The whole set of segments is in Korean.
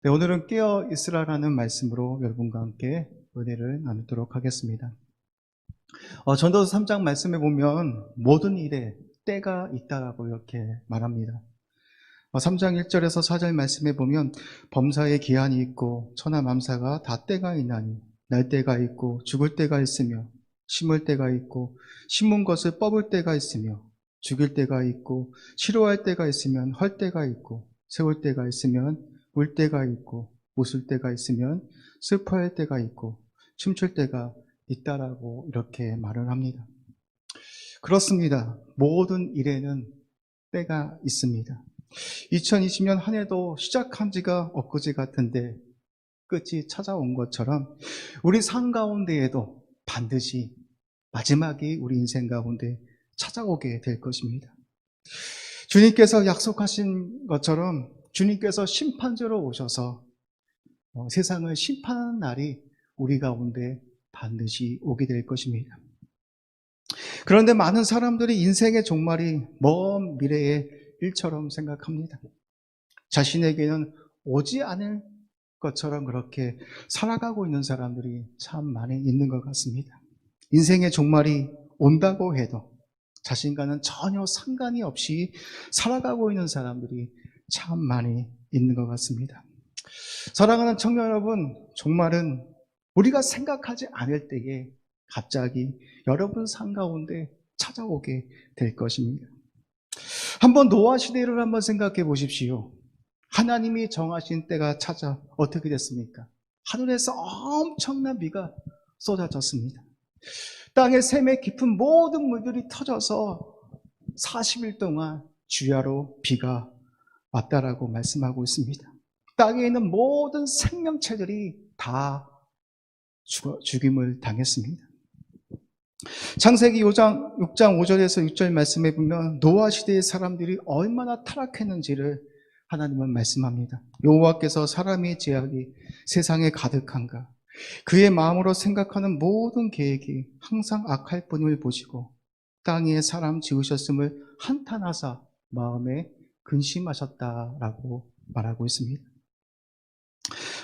네, 오늘은 깨어 있으라라는 말씀으로 여러분과 함께 은혜를 나누도록 하겠습니다. 전도서 3장 말씀에 보면 모든 일에 때가 있다라고 이렇게 말합니다. 3장 1절에서 4절 말씀에 보면 범사에 기한이 있고 천하만사가 다 때가 있나니 날 때가 있고 죽을 때가 있으며 심을 때가 있고 심은 것을 뽑을 때가 있으며 죽일 때가 있고 치료할 때가 있으면 헐 때가 있고 세울 때가 있으면 울 때가 있고 웃을 때가 있으면 슬퍼할 때가 있고 춤출 때가 있다라고 이렇게 말을 합니다. 그렇습니다. 모든 일에는 때가 있습니다. 2020년 한 해도 시작한 지가 엊그제 같은데 끝이 찾아온 것처럼 우리 삶 가운데에도 반드시 마지막이 우리 인생 가운데 찾아오게 될 것입니다. 주님께서 약속하신 것처럼 주님께서 심판자로 오셔서 세상을 심판하는 날이 우리 가운데 반드시 오게 될 것입니다. 그런데 많은 사람들이 인생의 종말이 먼 미래의 일처럼 생각합니다. 자신에게는 오지 않을 것처럼 그렇게 살아가고 있는 사람들이 참 많이 있는 것 같습니다. 인생의 종말이 온다고 해도 자신과는 전혀 상관이 없이 살아가고 있는 사람들이 참 많이 있는 것 같습니다. 사랑하는 청년 여러분, 종말은 우리가 생각하지 않을 때에 갑자기 여러분 삶 가운데 찾아오게 될 것입니다. 한번 노아 시대를 한번 생각해 보십시오. 하나님이 정하신 때가 찾아 어떻게 됐습니까? 하늘에서 엄청난 비가 쏟아졌습니다. 땅의 샘에 깊은 모든 물들이 터져서 40일 동안 주야로 비가 왔다라고 말씀하고 있습니다. 땅에 있는 모든 생명체들이 다 죽임을 당했습니다. 창세기 6장 5절에서 6절 말씀에 보면 노아 시대의 사람들이 얼마나 타락했는지를 하나님은 말씀합니다. 여호와께서 사람의 죄악이 세상에 가득한가 그의 마음으로 생각하는 모든 계획이 항상 악할 뿐을 보시고 땅 위에 사람 지으셨음을 한탄하사 마음에 근심하셨다라고 말하고 있습니다.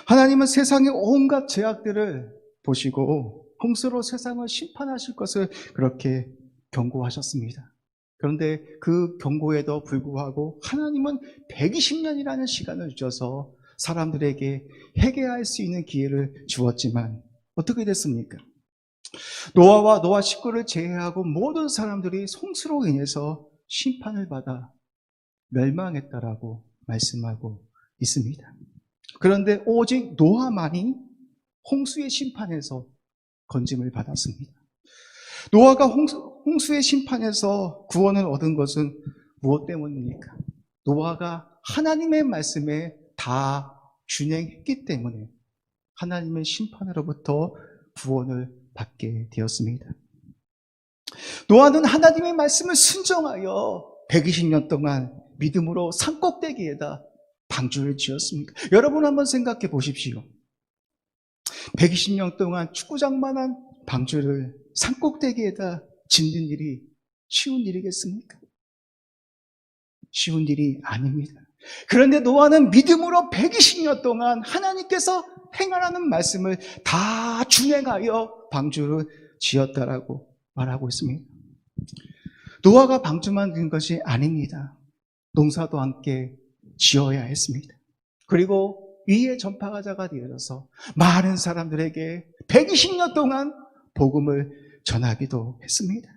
하나님은 세상의 온갖 죄악들을 보시고 홍수로 세상을 심판하실 것을 그렇게 경고하셨습니다. 그런데 그 경고에도 불구하고 하나님은 120년이라는 시간을 주셔서 사람들에게 회개할 수 있는 기회를 주었지만 어떻게 됐습니까? 노아와 노아 식구를 제외하고 모든 사람들이 홍수로 인해서 심판을 받아 멸망했다라고 말씀하고 있습니다. 그런데 오직 노아만이 홍수의 심판에서 건짐을 받았습니다. 노아가 홍수의 심판에서 구원을 얻은 것은 무엇 때문입니까? 노아가 하나님의 말씀에 다 준행했기 때문에 하나님의 심판으로부터 구원을 받게 되었습니다. 노아는 하나님의 말씀을 순종하여 120년 동안 믿음으로 산꼭대기에다 방주를 지었습니다. 여러분 한번 생각해 보십시오. 120년 동안 축구장만한 방주를 산꼭대기에다 짓는 일이 쉬운 일이겠습니까? 쉬운 일이 아닙니다. 그런데 노아는 믿음으로 120년 동안 하나님께서 행하라는 말씀을 다 준행하여 방주를 지었다라고 말하고 있습니다. 노아가 방주만 지은 것이 아닙니다. 농사도 함께 지어야 했습니다. 그리고 위의 전파가자가 되어서 많은 사람들에게 120년 동안 복음을 전하기도 했습니다.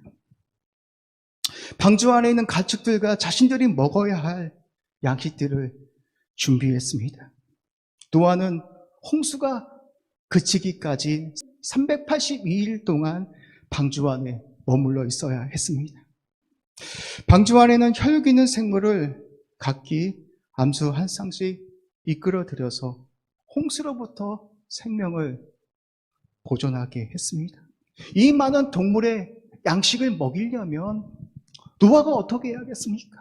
방주 안에 있는 가축들과 자신들이 먹어야 할 양식들을 준비했습니다. 노아는 홍수가 그치기까지 382일 동안 방주 안에 머물러 있어야 했습니다. 방주 안에는 혈육 있는 생물을 각기 암수 한 쌍씩 이끌어들여서 홍수로부터 생명을 보존하게 했습니다. 이 많은 동물의 양식을 먹이려면 노아가 어떻게 해야겠습니까?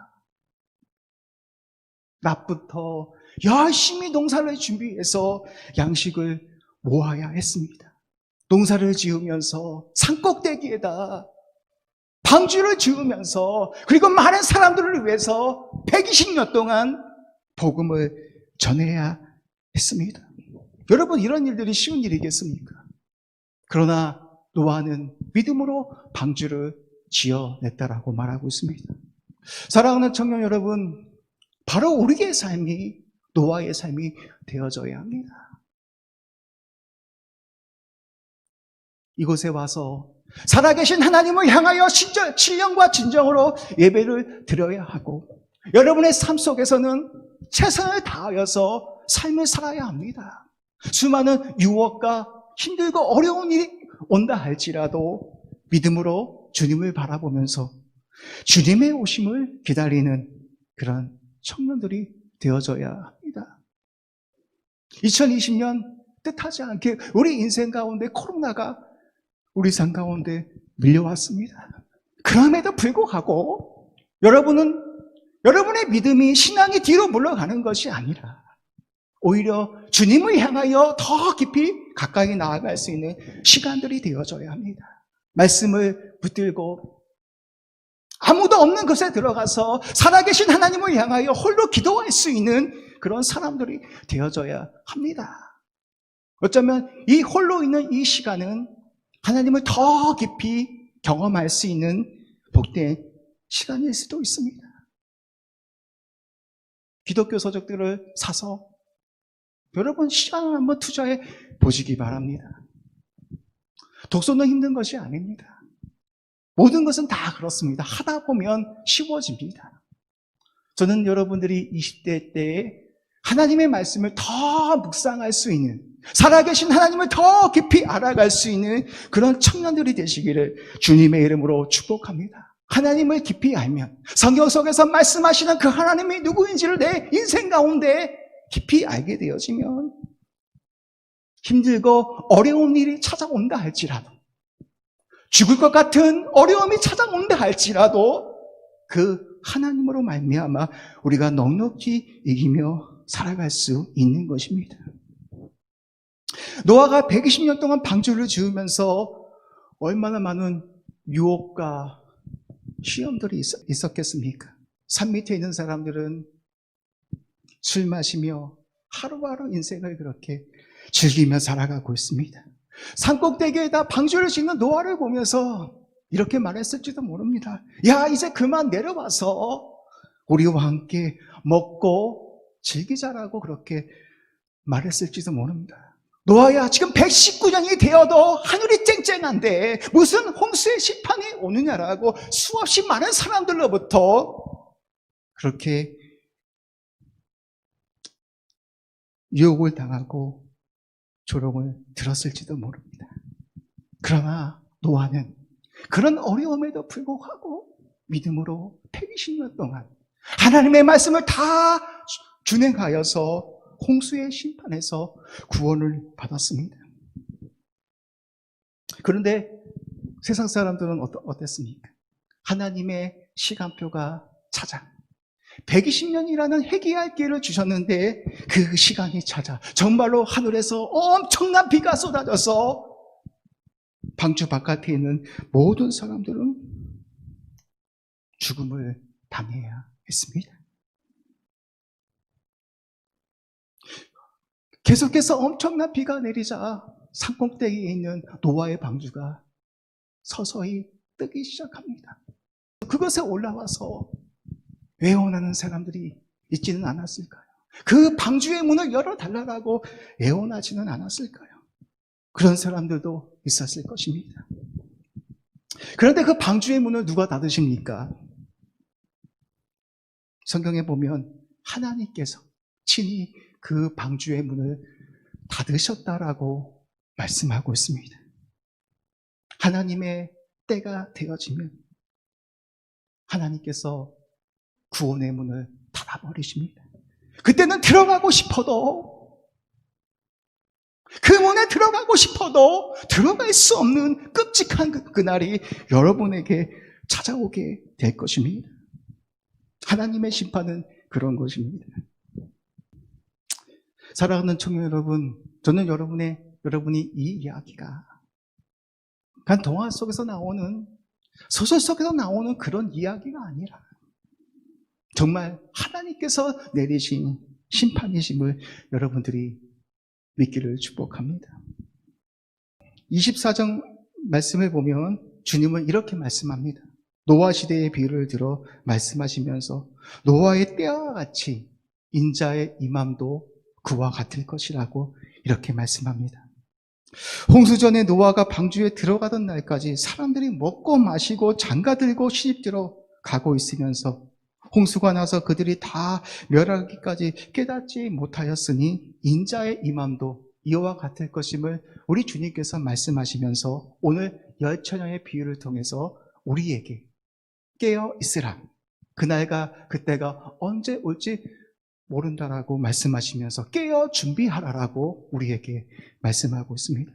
낮부터 열심히 농사를 준비해서 양식을 모아야 했습니다. 농사를 지으면서 산꼭대기에다 방주를 지으면서 그리고 많은 사람들을 위해서 120년 동안 복음을 전해야 했습니다. 여러분, 이런 일들이 쉬운 일이겠습니까? 그러나 노아는 믿음으로 방주를 지어냈다라고 말하고 있습니다. 사랑하는 청년 여러분, 바로 우리의 삶이 노아의 삶이 되어져야 합니다. 이곳에 와서 살아계신 하나님을 향하여 신령과 진정으로 예배를 드려야 하고, 여러분의 삶 속에서는 최선을 다하여서 삶을 살아야 합니다. 수많은 유혹과 힘들고 어려운 일이 온다 할지라도 믿음으로 주님을 바라보면서 주님의 오심을 기다리는 그런 청년들이 되어져야 합니다. 2020년 뜻하지 않게 우리 인생 가운데 코로나가 우리 삶 가운데 밀려왔습니다. 그럼에도 불구하고 여러분의 믿음이, 신앙이 뒤로 물러가는 것이 아니라 오히려 주님을 향하여 더 깊이 가까이 나아갈 수 있는 시간들이 되어져야 합니다. 말씀을 붙들고 아무도 없는 곳에 들어가서 살아계신 하나님을 향하여 홀로 기도할 수 있는 그런 사람들이 되어져야 합니다. 어쩌면 이 홀로 있는 이 시간은 하나님을 더 깊이 경험할 수 있는 복된 시간일 수도 있습니다. 기독교 서적들을 사서 여러분 시간을 한번 투자해 보시기 바랍니다. 독서는 힘든 것이 아닙니다. 모든 것은 다 그렇습니다. 하다 보면 쉬워집니다. 저는 여러분들이 20대 때에 하나님의 말씀을 더 묵상할 수 있는, 살아계신 하나님을 더 깊이 알아갈 수 있는 그런 청년들이 되시기를 주님의 이름으로 축복합니다. 하나님을 깊이 알면, 성경 속에서 말씀하시는 그 하나님이 누구인지를 내 인생 가운데 깊이 알게 되어지면 힘들고 어려운 일이 찾아온다 할지라도, 죽을 것 같은 어려움이 찾아온다 할지라도 그 하나님으로 말미암아 우리가 넉넉히 이기며 살아갈 수 있는 것입니다. 노아가 120년 동안 방주를 지으면서 얼마나 많은 유혹과 시험들이 있었겠습니까? 산 밑에 있는 사람들은 술 마시며 하루하루 인생을 그렇게 즐기며 살아가고 있습니다. 산꼭대기에다 방주를 짓는 노아를 보면서 이렇게 말했을지도 모릅니다. 야, 이제 그만 내려와서 우리와 함께 먹고 즐기자라고 그렇게 말했을지도 모릅니다. 노아야, 지금 119년이 되어도 하늘이 쨍쨍한데 무슨 홍수의 심판이 오느냐라고 수없이 많은 사람들로부터 그렇게 유혹을 당하고 조롱을 들었을지도 모릅니다. 그러나 노아는 그런 어려움에도 불구하고 믿음으로 120년 동안 하나님의 말씀을 다 준행하여서 홍수의 심판에서 구원을 받았습니다. 그런데 세상 사람들은 어땠습니까? 하나님의 시간표가 찾아 120년이라는 회개할 기회를 주셨는데 그 시간이 찾아 정말로 하늘에서 엄청난 비가 쏟아져서 방주 바깥에 있는 모든 사람들은 죽음을 당해야 했습니다. 계속해서 엄청난 비가 내리자 산꼭대기에 있는 노아의 방주가 서서히 뜨기 시작합니다. 그것에 올라와서 애원하는 사람들이 있지는 않았을까요? 그 방주의 문을 열어달라고 애원하지는 않았을까요? 그런 사람들도 있었을 것입니다. 그런데 그 방주의 문을 누가 닫으십니까? 성경에 보면 하나님께서 친히 그 방주의 문을 닫으셨다라고 말씀하고 있습니다. 하나님의 때가 되어지면 하나님께서 구원의 문을 닫아버리십니다. 그때는 들어가고 싶어도, 그 문에 들어가고 싶어도 들어갈 수 없는 끔찍한 그날이 여러분에게 찾아오게 될 것입니다. 하나님의 심판은 그런 것입니다. 사랑하는 청년 여러분, 저는 여러분이 이 이야기가 간 동화 속에서 나오는, 소설 속에서 나오는 그런 이야기가 아니라 정말 하나님께서 내리신 심판이심을 여러분들이 믿기를 축복합니다. 24장 말씀을 보면 주님은 이렇게 말씀합니다. 노아 시대의 비유를 들어 말씀하시면서 노아의 때와 같이 인자의 임함도 그와 같을 것이라고 이렇게 말씀합니다. 홍수전에 노아가 방주에 들어가던 날까지 사람들이 먹고 마시고 장가들고 시집들어 가고 있으면서 홍수가 나서 그들이 다 멸하기까지 깨닫지 못하였으니 인자의 임함도 이와 같을 것임을 우리 주님께서 말씀하시면서 오늘 열처녀의 비유를 통해서 우리에게 깨어 있으라. 그날과 그때가 언제 올지 모른다라고 말씀하시면서 깨어 준비하라라고 우리에게 말씀하고 있습니다.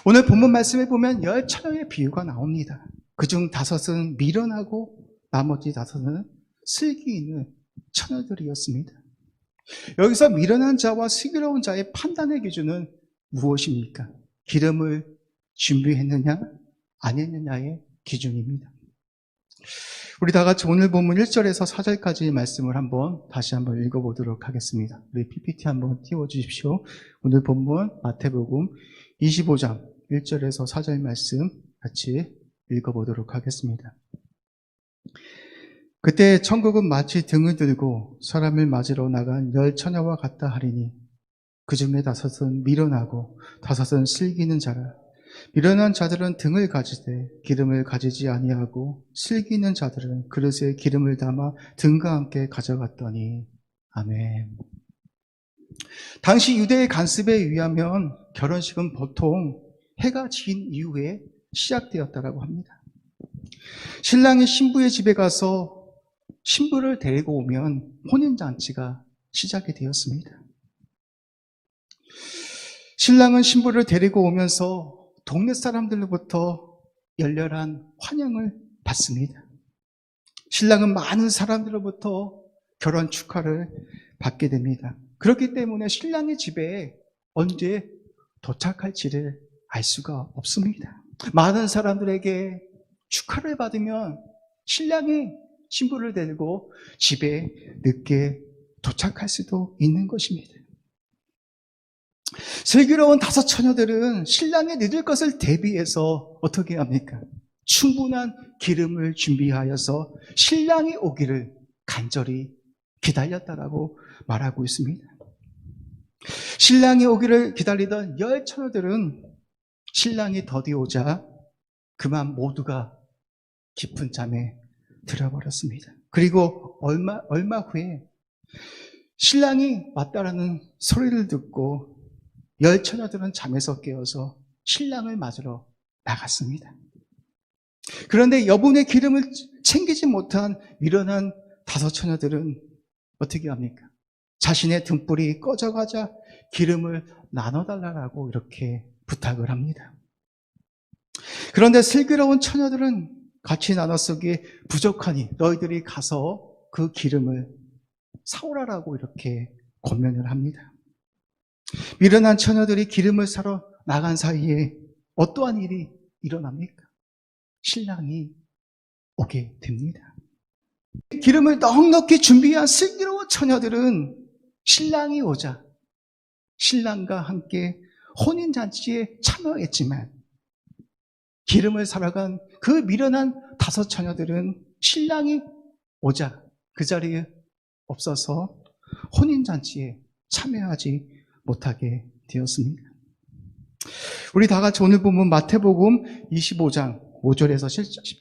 오늘 본문 말씀에 보면 10처녀의 비유가 나옵니다. 그중 5은 미련하고 나머지 5은 슬기 있는 처녀들이었습니다. 여기서 미련한 자와 슬기로운 자의 판단의 기준은 무엇입니까? 기름을 준비했느냐 안 했느냐의 기준입니다. 우리 다 같이 오늘 본문 1절에서 4절까지의 말씀을 다시 한번 읽어보도록 하겠습니다. 우리 PPT 한번 띄워주십시오. 오늘 본문 마태복음 25장 1절에서 4절 말씀 같이 읽어보도록 하겠습니다. 그때 천국은 마치 등을 들고 사람을 맞으러 나간 10처녀와 같다 하리니 그 중에 5은 미련하고 5은 슬기는 자라. 미련한 자들은 등을 가지되 기름을 가지지 아니하고 슬기는 자들은 그릇에 기름을 담아 등과 함께 가져갔더니. 아멘. 당시 유대의 관습에 의하면 결혼식은 보통 해가 진 이후에 시작되었다고 합니다. 신랑이 신부의 집에 가서 신부를 데리고 오면 혼인잔치가 시작이 되었습니다. 신랑은 신부를 데리고 오면서 동네 사람들로부터 열렬한 환영을 받습니다. 신랑은 많은 사람들로부터 결혼 축하를 받게 됩니다. 그렇기 때문에 신랑의 집에 언제 도착할지를 알 수가 없습니다. 많은 사람들에게 축하를 받으면 신랑이 신부를 데리고 집에 늦게 도착할 수도 있는 것입니다. 슬기로운 5처녀들은 신랑이 늦을 것을 대비해서 어떻게 합니까? 충분한 기름을 준비하여서 신랑이 오기를 간절히 기다렸다라고 말하고 있습니다. 신랑이 오기를 기다리던 10처녀들은 신랑이 더디오자 그만 모두가 깊은 잠에 들어버렸습니다. 그리고 얼마 후에 신랑이 왔다라는 소리를 듣고 10처녀들은 잠에서 깨어서 신랑을 맞으러 나갔습니다. 그런데 여분의 기름을 챙기지 못한 미련한 5처녀들은 어떻게 합니까? 자신의 등불이 꺼져가자 기름을 나눠달라고 이렇게 부탁을 합니다. 그런데 슬기로운 처녀들은 같이 나눠 쓰기에 부족하니 너희들이 가서 그 기름을 사오라라고 이렇게 권면을 합니다. 미련한 처녀들이 기름을 사러 나간 사이에 어떠한 일이 일어납니까? 신랑이 오게 됩니다. 기름을 넉넉히 준비한 슬기로운 처녀들은 신랑이 오자 신랑과 함께 혼인잔치에 참여했지만 기름을 사러 간 그 미련한 5처녀들은 신랑이 오자 그 자리에 없어서 혼인잔치에 참여하지 못하게 되었습니다. 우리 다 같이 오늘 본문 마태복음 25장 5절에서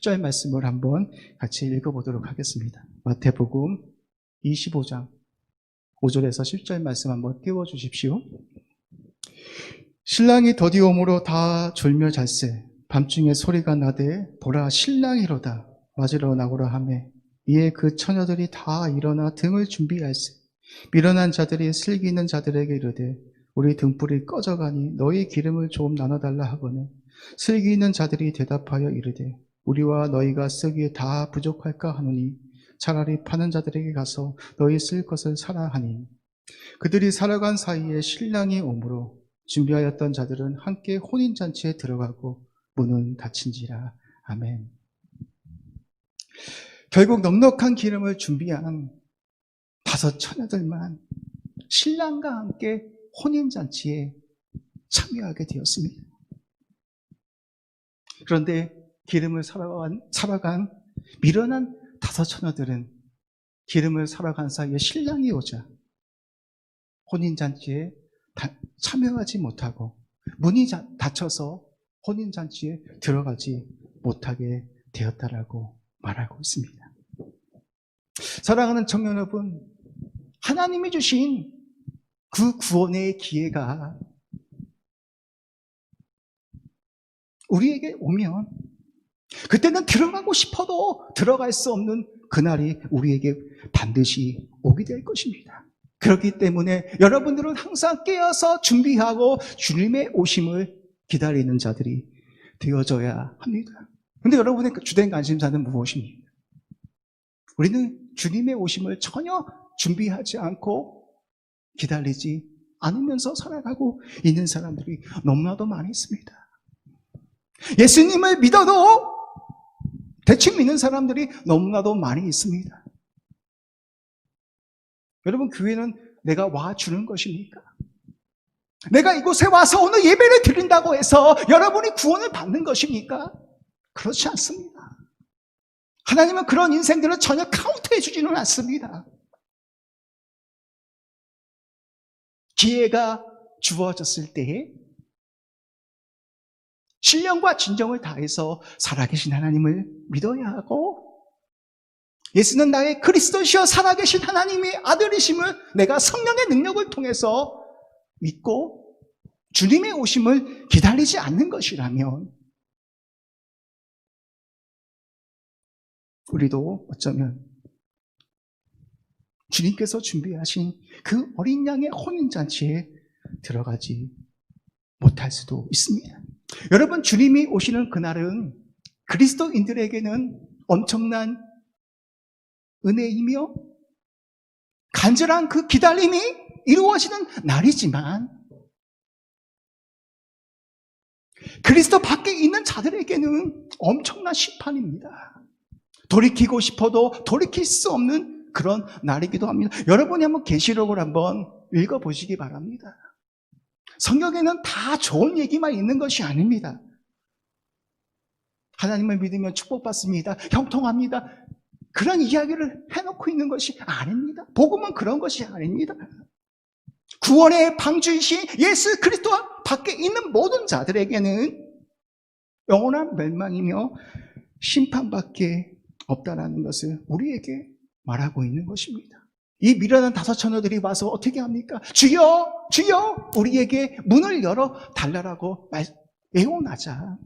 10절 말씀을 한번 같이 읽어보도록 하겠습니다. 마태복음 25장 5절에서 10절 말씀 한번 띄워주십시오. 신랑이 더디오므로 다 졸며 잘세 밤중에 소리가 나되 보라 신랑이로다 맞으러 나오라 하매 이에 그 처녀들이 다 일어나 등을 준비할세 미련한 자들이 슬기 있는 자들에게 이르되 우리 등불이 꺼져가니 너희 기름을 좀 나눠달라 하거늘 슬기 있는 자들이 대답하여 이르되 우리와 너희가 쓰기에 다 부족할까 하노니 차라리 파는 자들에게 가서 너희 쓸 것을 사라 하니 그들이 살아간 사이에 신랑이 오므로 준비하였던 자들은 함께 혼인잔치에 들어가고 문은 닫힌지라. 아멘. 결국 넉넉한 기름을 준비한 5처녀들만 신랑과 함께 혼인잔치에 참여하게 되었습니다. 그런데 기름을 살아간 미련한 5 처녀들은 기름을 살아간 사이에 신랑이 오자 혼인잔치에 참여하지 못하고 문이 닫혀서 혼인잔치에 들어가지 못하게 되었다라고 말하고 있습니다. 사랑하는 청년 여러분, 하나님이 주신 그 구원의 기회가 우리에게 오면 그때는 들어가고 싶어도 들어갈 수 없는 그날이 우리에게 반드시 오게 될 것입니다. 그렇기 때문에 여러분들은 항상 깨어서 준비하고 주님의 오심을 기다리는 자들이 되어져야 합니다. 그런데 여러분의 주된 관심사는 무엇입니까? 우리는 주님의 오심을 전혀 준비하지 않고 기다리지 않으면서 살아가고 있는 사람들이 너무나도 많이 있습니다. 예수님을 믿어도 대충 믿는 사람들이 너무나도 많이 있습니다. 여러분, 교회는 내가 와주는 것입니까? 내가 이곳에 와서 오늘 예배를 드린다고 해서 여러분이 구원을 받는 것입니까? 그렇지 않습니다. 하나님은 그런 인생들을 전혀 카운트해 주지는 않습니다. 기회가 주어졌을 때에 신령과 진정을 다해서 살아계신 하나님을 믿어야 하고, 예수는 나의 그리스도시여 살아계신 하나님의 아들이심을 내가 성령의 능력을 통해서 믿고 주님의 오심을 기다리지 않는 것이라면 우리도 어쩌면 주님께서 준비하신 그 어린 양의 혼인잔치에 들어가지 못할 수도 있습니다. 여러분, 주님이 오시는 그날은 그리스도인들에게는 엄청난 은혜이며 간절한 그 기다림이 이루어지는 날이지만 그리스도 밖에 있는 자들에게는 엄청난 심판입니다. 돌이키고 싶어도 돌이킬 수 없는 그런 날이기도 합니다. 여러분이 한번 계시록을 한번 읽어보시기 바랍니다. 성경에는 다 좋은 얘기만 있는 것이 아닙니다. 하나님을 믿으면 축복받습니다. 형통합니다. 그런 이야기를 해놓고 있는 것이 아닙니다. 복음은 그런 것이 아닙니다. 구원의 방주이신 예수 그리스도 밖에 있는 모든 자들에게는 영원한 멸망이며 심판밖에 없다라는 것을 우리에게 말하고 있는 것입니다. 이 미련한 5 처녀들이 와서 어떻게 합니까? 주여, 주여, 우리에게 문을 열어 달라라고 애원하자.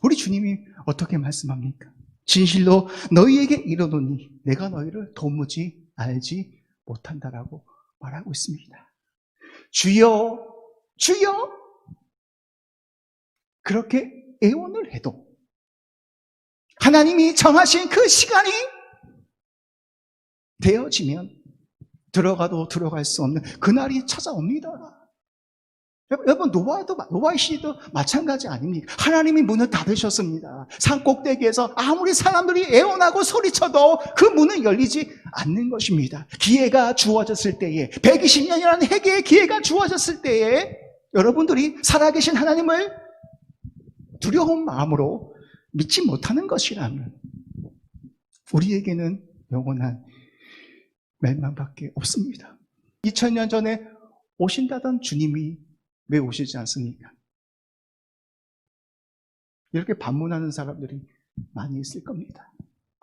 우리 주님이 어떻게 말씀합니까? 진실로 너희에게 이르노니 내가 너희를 도무지 알지 못한다라고 말하고 있습니다. 주여, 주여, 그렇게 애원을 해도 하나님이 정하신 그 시간이 되어지면 들어가도 들어갈 수 없는 그날이 찾아옵니다. 여러분, 노아의 시대도 마찬가지 아닙니까? 하나님이 문을 닫으셨습니다. 산 꼭대기에서 아무리 사람들이 애원하고 소리쳐도 그 문은 열리지 않는 것입니다. 기회가 주어졌을 때에, 120년이라는 회개의 기회가 주어졌을 때에 여러분들이 살아계신 하나님을 두려운 마음으로 믿지 못하는 것이라면 우리에게는 영원한 멸망밖에 없습니다. 2000년 전에 오신다던 주님이 왜 오시지 않습니까? 이렇게 반문하는 사람들이 많이 있을 겁니다.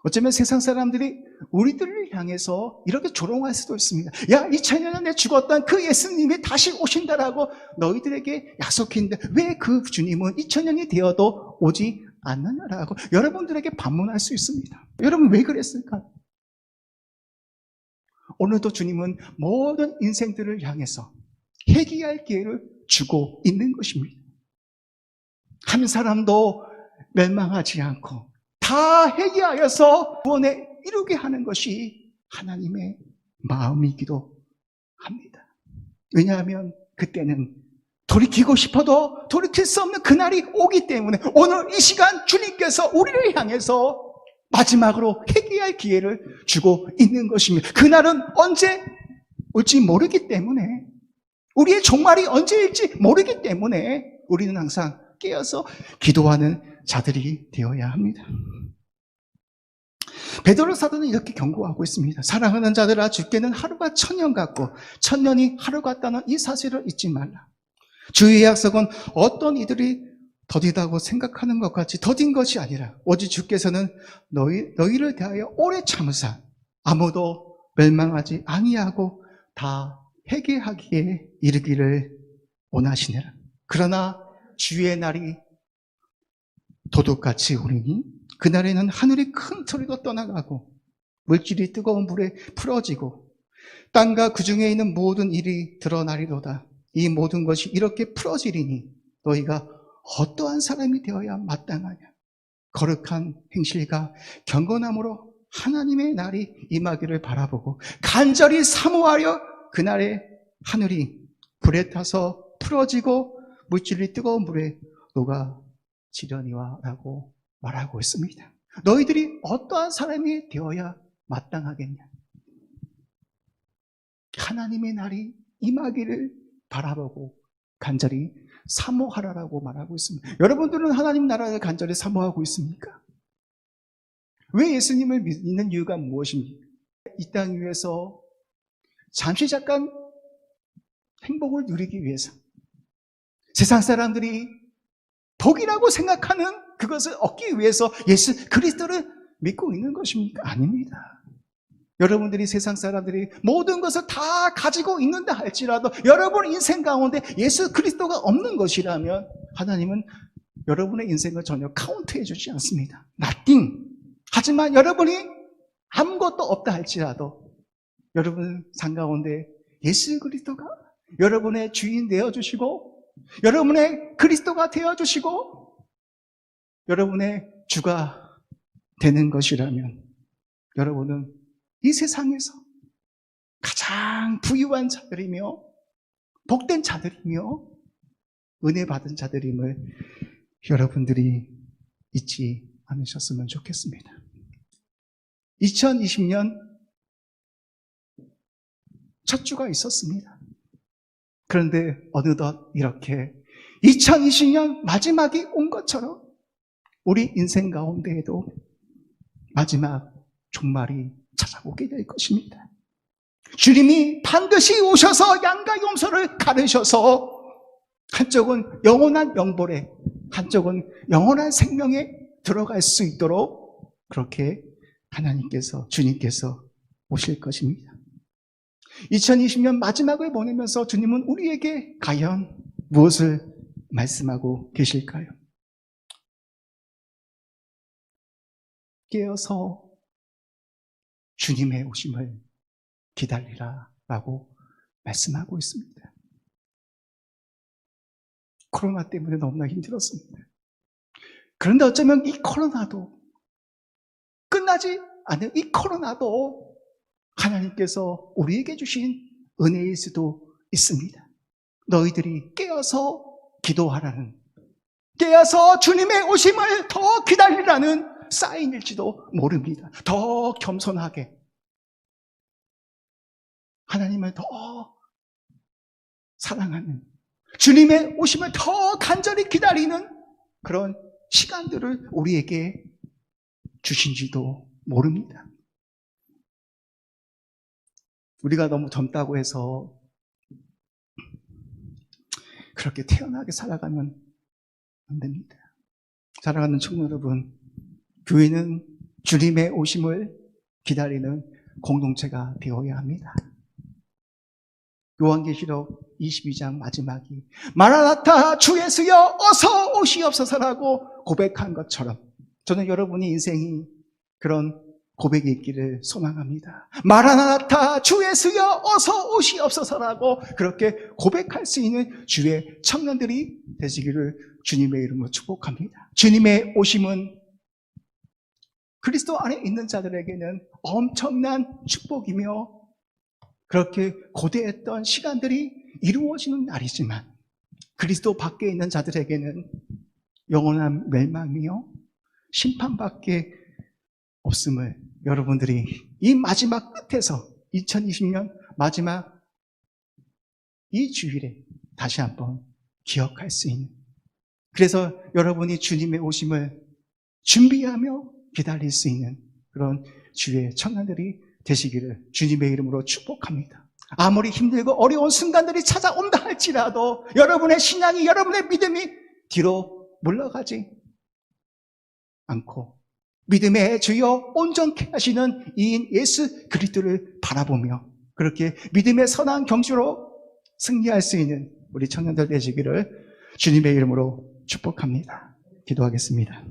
어쩌면 세상 사람들이 우리들을 향해서 이렇게 조롱할 수도 있습니다. 야, 2000년 전에 죽었던 그 예수님이 다시 오신다라고 너희들에게 약속했는데 왜 그 주님은 2000년이 되어도 오지 않느냐라고 여러분들에게 반문할 수 있습니다. 여러분, 왜 그랬을까? 오늘도 주님은 모든 인생들을 향해서 회개할 기회를 주고 있는 것입니다. 한 사람도 멸망하지 않고 다 회개하여서 구원에 이루게 하는 것이 하나님의 마음이기도 합니다. 왜냐하면 그때는 돌이키고 싶어도 돌이킬 수 없는 그날이 오기 때문에 오늘 이 시간 주님께서 우리를 향해서 마지막으로 회개할 기회를 주고 있는 것입니다. 그날은 언제 올지 모르기 때문에 우리의 종말이 언제일지 모르기 때문에 우리는 항상 깨어서 기도하는 자들이 되어야 합니다. 베드로 사도는 이렇게 경고하고 있습니다. 사랑하는 자들아, 주께는 하루가 천년 같고 천년이 하루 같다는 이 사실을 잊지 말라. 주의 약속은 어떤 이들이 더디다고 생각하는 것 같이 더딘 것이 아니라 오직 주께서는 너희를 대하여 오래 참으사 아무도 멸망하지 아니하고 다 회개하기에 이르기를 원하시느라. 그러나 주의 날이 도둑같이 오르니 그날에는 하늘이 큰 소리로 떠나가고 물질이 뜨거운 물에 풀어지고 땅과 그 중에 있는 모든 일이 드러나리로다. 이 모든 것이 이렇게 풀어지리니 너희가 어떠한 사람이 되어야 마땅하냐. 거룩한 행실과 경건함으로 하나님의 날이 임하기를 바라보고 간절히 사모하려 그날에 하늘이 불에 타서 풀어지고 물질이 뜨거운 물에 녹아지려니와 라고 말하고 있습니다. 너희들이 어떠한 사람이 되어야 마땅하겠냐. 하나님의 날이 임하기를 바라보고 간절히 사모하라라고 말하고 있습니다. 여러분들은 하나님 나라를 간절히 사모하고 있습니까? 왜 예수님을 믿는 이유가 무엇입니까? 이 땅 위에서 잠시 잠깐 행복을 누리기 위해서 세상 사람들이 복이라고 생각하는 그것을 얻기 위해서 예수 그리스도를 믿고 있는 것입니까? 아닙니다. 여러분들이 세상 사람들이 모든 것을 다 가지고 있는다 할지라도 여러분 인생 가운데 예수 그리스도가 없는 것이라면 하나님은 여러분의 인생을 전혀 카운트해 주지 않습니다. nothing. 하지만 여러분이 아무것도 없다 할지라도 여러분 삶 가운데 예수 그리스도가 여러분의 주인 되어주시고 여러분의 그리스도가 되어주시고 여러분의 주가 되는 것이라면 여러분은 이 세상에서 가장 부유한 자들이며 복된 자들이며 은혜 받은 자들임을 여러분들이 잊지 않으셨으면 좋겠습니다. 2020년 첫 주가 있었습니다. 그런데 어느덧 이렇게 2020년 마지막이 온 것처럼 우리 인생 가운데에도 마지막 종말이 찾아오게 될 것입니다. 주님이 반드시 오셔서 양과 염소를 가르셔서 한쪽은 영원한 영벌에 한쪽은 영원한 생명에 들어갈 수 있도록 그렇게 하나님께서 주님께서 오실 것입니다. 2020년 마지막을 보내면서 주님은 우리에게 과연 무엇을 말씀하고 계실까요? 깨어서 주님의 오심을 기다리라 라고 말씀하고 있습니다. 코로나 때문에 너무나 힘들었습니다. 그런데 어쩌면 이 코로나도 끝나지 않은 이 코로나도 하나님께서 우리에게 주신 은혜일 수도 있습니다. 너희들이 깨어서 기도하라는, 깨어서 주님의 오심을 더 기다리라는 사인일지도 모릅니다. 더 겸손하게 하나님을 더 사랑하는, 주님의 오심을 더 간절히 기다리는 그런 시간들을 우리에게 주신지도 모릅니다. 우리가 너무 젊다고 해서 그렇게 태연하게 살아가면 안 됩니다. 사랑하는 청년 여러분, 교회는 주님의 오심을 기다리는 공동체가 되어야 합니다. 요한계시록 22장 마지막이 마라나타 주 예수여 어서 오시옵소서라고 고백한 것처럼 저는 여러분의 인생이 그런 고백이 있기를 소망합니다. 마라나타 주 예수여 어서 오시옵소서라고 그렇게 고백할 수 있는 주의 청년들이 되시기를 주님의 이름으로 축복합니다. 주님의 오심은 그리스도 안에 있는 자들에게는 엄청난 축복이며 그렇게 고대했던 시간들이 이루어지는 날이지만 그리스도 밖에 있는 자들에게는 영원한 멸망이요 심판밖에 없음을 여러분들이 이 마지막 끝에서 2020년 마지막 이 주일에 다시 한번 기억할 수 있는, 그래서 여러분이 주님의 오심을 준비하며 기다릴 수 있는 그런 주의 청년들이 되시기를 주님의 이름으로 축복합니다. 아무리 힘들고 어려운 순간들이 찾아온다 할지라도 여러분의 신앙이, 여러분의 믿음이 뒤로 물러가지 않고 믿음의 주여 온전케 하시는 이인 예수 그리스도를 바라보며 그렇게 믿음의 선한 경주로 승리할 수 있는 우리 청년들 되시기를 주님의 이름으로 축복합니다. 기도하겠습니다.